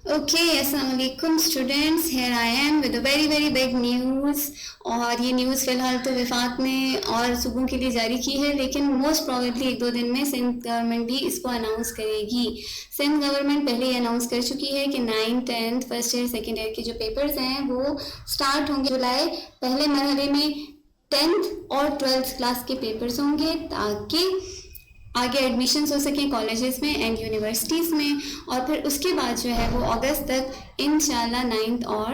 Okay, अस्सलाम वालेकुम students, here I am with a very big news. और ये न्यूज़ फ़िलहाल तो वफाक ने और सुबह के लिए जारी की है, लेकिन मोस्ट प्रोबेबली 1-2 दिन में सिंध गवर्नमेंट भी इसको अनाउंस करेगी। सिंध गवर्नमेंट पहले ही अनाउंस कर चुकी है कि 9th 10th first year second year के जो पेपर्स हैं वो स्टार्ट होंगे जुलाई। पहले मरहले में 10th और 12th क्लास के पेपर्स होंगे ताकि आगे एडमिशन्स हो सकें कॉलेजेस में एंड यूनिवर्सिटीज़ में, और फिर उसके बाद जो है वो अगस्त तक इंशाल्लाह 9th और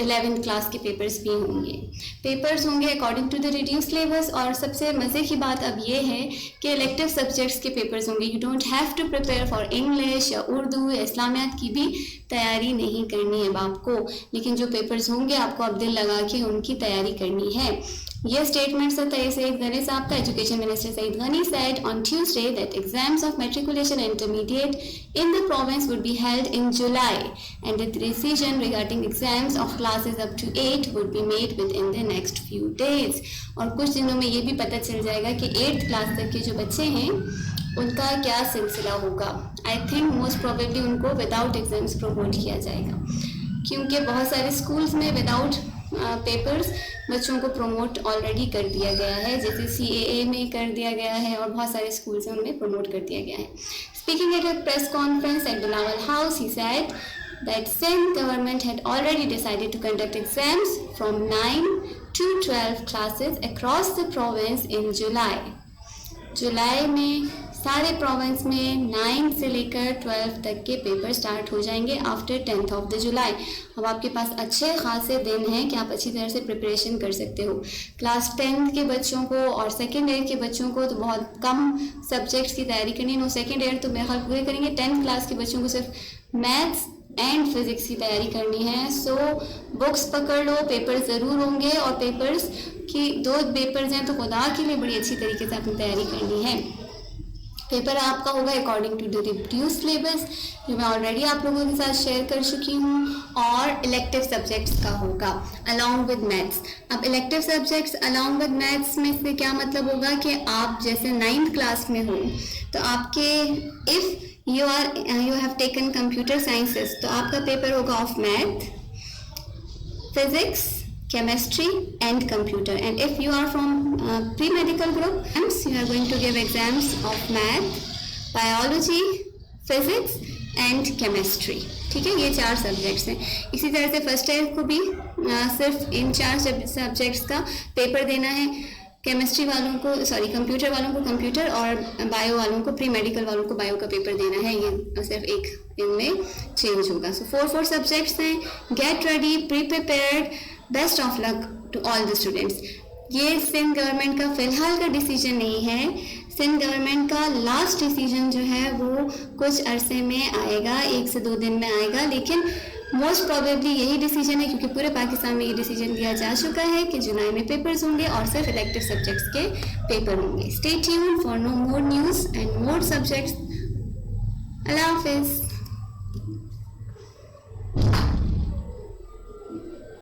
11th क्लास के पेपर्स भी होंगे। पेपर्स होंगे according to the reduce syllabus. और सबसे मज़े की बात अब ये है कि इलेक्टिव सब्जेक्ट्स के पेपर्स होंगे। You don't have to prepare for English या उर्दू या इस्लामियात की भी तैयारी नहीं करनी है आपको, लेकिन जो पेपर्स होंगे आपको अब दिल लगा के उनकी तैयारी करनी है। ये स्टेटमेंट सईद गनी साहब का education minister Saeed Ghani said on Tuesday that exams of matriculation and intermediate in the province would be held in July and the decision regarding exams of classes up to 8 would be made within the next few days। और कुछ दिनों में ये भी पता चल जाएगा कि 8th क्लास तक के जो बच्चे हैं उनका क्या सिलसिला होगा। आई थिंक मोस्ट प्रोबेबली उनको विदाउट एग्जाम्स प्रमोट किया जाएगा, क्योंकि बहुत सारे स्कूल्स में विदाउट पेपर्स बच्चों को प्रमोट ऑलरेडी कर दिया गया है, जैसे CAA में कर दिया गया है और बहुत सारे स्कूल्स में उनमें प्रमोट कर दिया गया है। Speaking at a press conference at Bilawal House, he said that Sindh government had already decided to conduct exams from 9 to 12 classes across the province in July। जुलाई में सारे प्रोविंस में 9 से लेकर 12 तक के पेपर स्टार्ट हो जाएंगे आफ्टर 10th ऑफ द जुलाई। अब आपके पास अच्छे खासे दिन हैं कि आप अच्छी तरह से प्रिपरेशन कर सकते हो। क्लास 10th के बच्चों को और सेकेंड ईयर के बच्चों को तो बहुत कम सब्जेक्ट्स की तैयारी करनी है। सेकेंड ईयर तो मेरे ख्याल पूरे करेंगे। 10th क्लास के बच्चों को सिर्फ मैथ्स एंड फिजिक्स की तैयारी करनी है। सो बुक्स पकड़ लो, पेपर ज़रूर होंगे, और पेपर्स की 2 पेपर्स हैं तो खुदा के लिए बड़ी अच्छी तरीके से अपनी तैयारी करनी है। पेपर आपका होगा according to the reduce syllabus, जो मैं ऑलरेडी आप लोगों के साथ शेयर कर चुकी हूँ, और इलेक्टिव सब्जेक्ट्स का होगा अलॉन्ग विद मैथ्स। अब elective subjects along with maths में से क्या मतलब होगा कि आप जैसे 9th क्लास में हो तो आपके if you have taken computer sciences तो आपका पेपर होगा of math, physics, chemistry and computer, and if you are from pre-medical group you are going to give exams of math, biology, physics and chemistry। ठीक है, ये 4 subjects हैं। इसी तरह से फर्स्ट ईयर को भी सिर्फ इन 4 सब्जेक्ट्स का पेपर देना है। केमिस्ट्री वालों को कंप्यूटर वालों को कंप्यूटर, और बायो वालों को, प्री मेडिकल वालों को बायो का पेपर देना है। ये सिर्फ एक इनमें चेंज होगा। सो 4 सब्जेक्ट्स हैं। Get ready, prepared, best of luck to all the students. ये सिंध गवर्नमेंट का फ़िलहाल का डिसीजन नहीं है। सिंध गवर्नमेंट का लास्ट डिसीजन जो है वो कुछ अरसे में आएगा, 1 से 2 दिन में आएगा, लेकिन मोस्ट प्रोबेबली यही डिसीजन है, क्योंकि पूरे पाकिस्तान में ये डिसीजन दिया जा चुका है कि जुलाई में पेपर्स होंगे और सिर्फ इलेक्टिव सब्जेक्ट्स के पेपर होंगे। Stay tuned for no more news and more subjects. अल्लाह हाफिज़।